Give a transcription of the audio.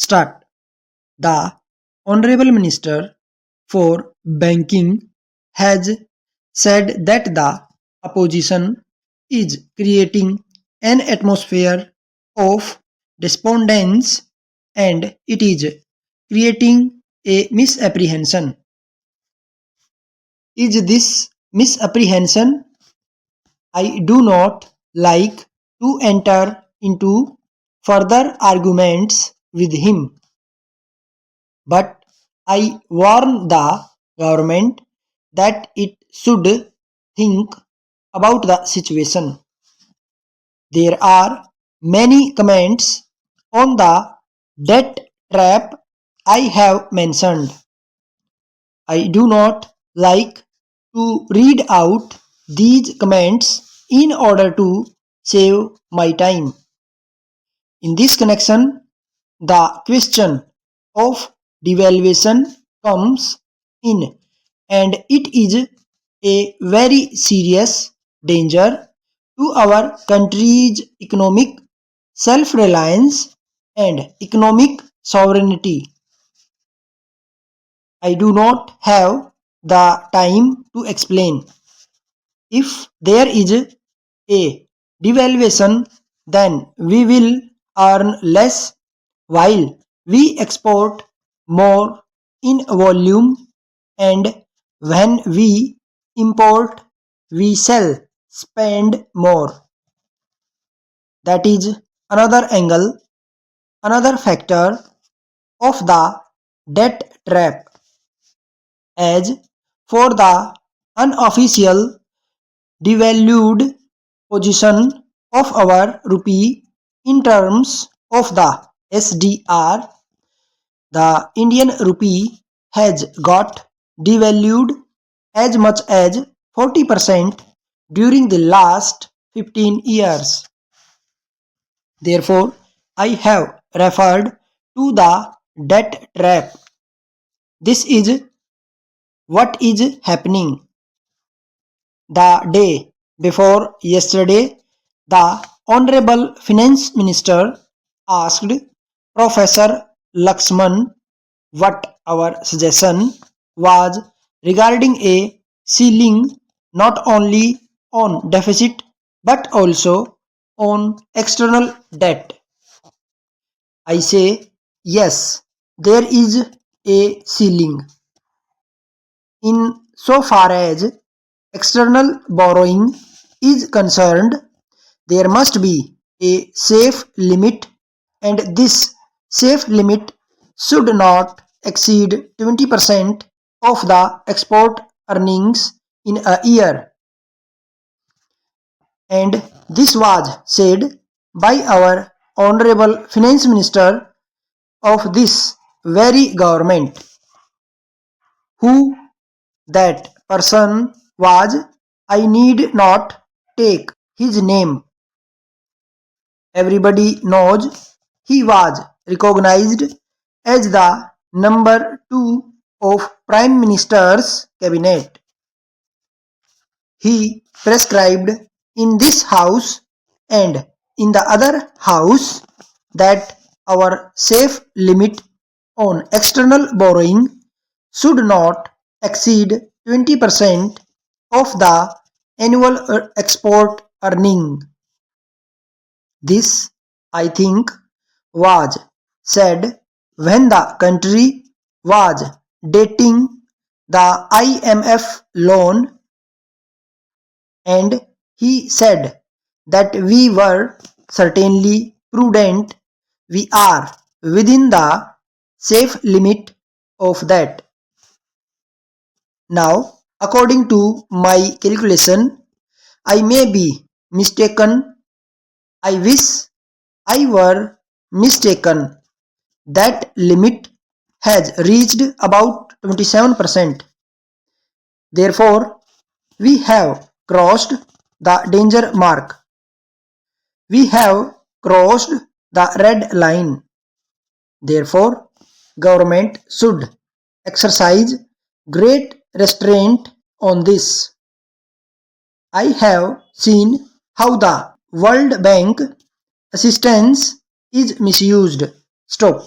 Start. The Honorable Minister for Banking has said that the opposition is creating an atmosphere of despondence and it is creating a misapprehension. Is this misapprehension? I do not like to enter into further arguments with him, but I warn the government that it should think about the situation. There are many comments on the debt trap I have mentioned. I do not like to read out these comments in order to save my time. In this connection, the question of devaluation comes in, and it is a very serious danger to our country's economic self reliance and economic sovereignty. I do not have the time to explain. If there is a devaluation, then we will earn less while we export more in volume, and when we import, we shall spend more. That is another angle, another factor of the debt trap. As for the unofficial devalued position of our rupee in terms of the SDR, the Indian rupee has got devalued as much as 40% during the last 15 years. Therefore, I have referred to the debt trap. This is what is happening. The day before yesterday, the Honorable Finance Minister asked Professor Laxman what our suggestion was regarding a ceiling not only on deficit but also on external debt. I say yes, there is a ceiling. In so far as external borrowing is concerned, there must be a safe limit, and this safe limit should not exceed 20% of the export earnings in a year. And this was said by our Honorable Finance Minister of this very government. Who that person was, I need not take his name. Everybody knows he was recognized as the number 2 of Prime Minister's cabinet. He prescribed in this house and in the other house that our safe limit on external borrowing should not exceed 20% of the annual export earning. This, I think, was said when the country was dating the IMF loan, and he said that we were certainly prudent, we are within the safe limit of that. Now, according to my calculation, I may be mistaken. I wish I were mistaken. That limit has reached about 27%. Therefore, we have crossed the danger mark. We have crossed the red line. Therefore, government should exercise great restraint on this. I have seen how the World Bank assistance is misused. Stop.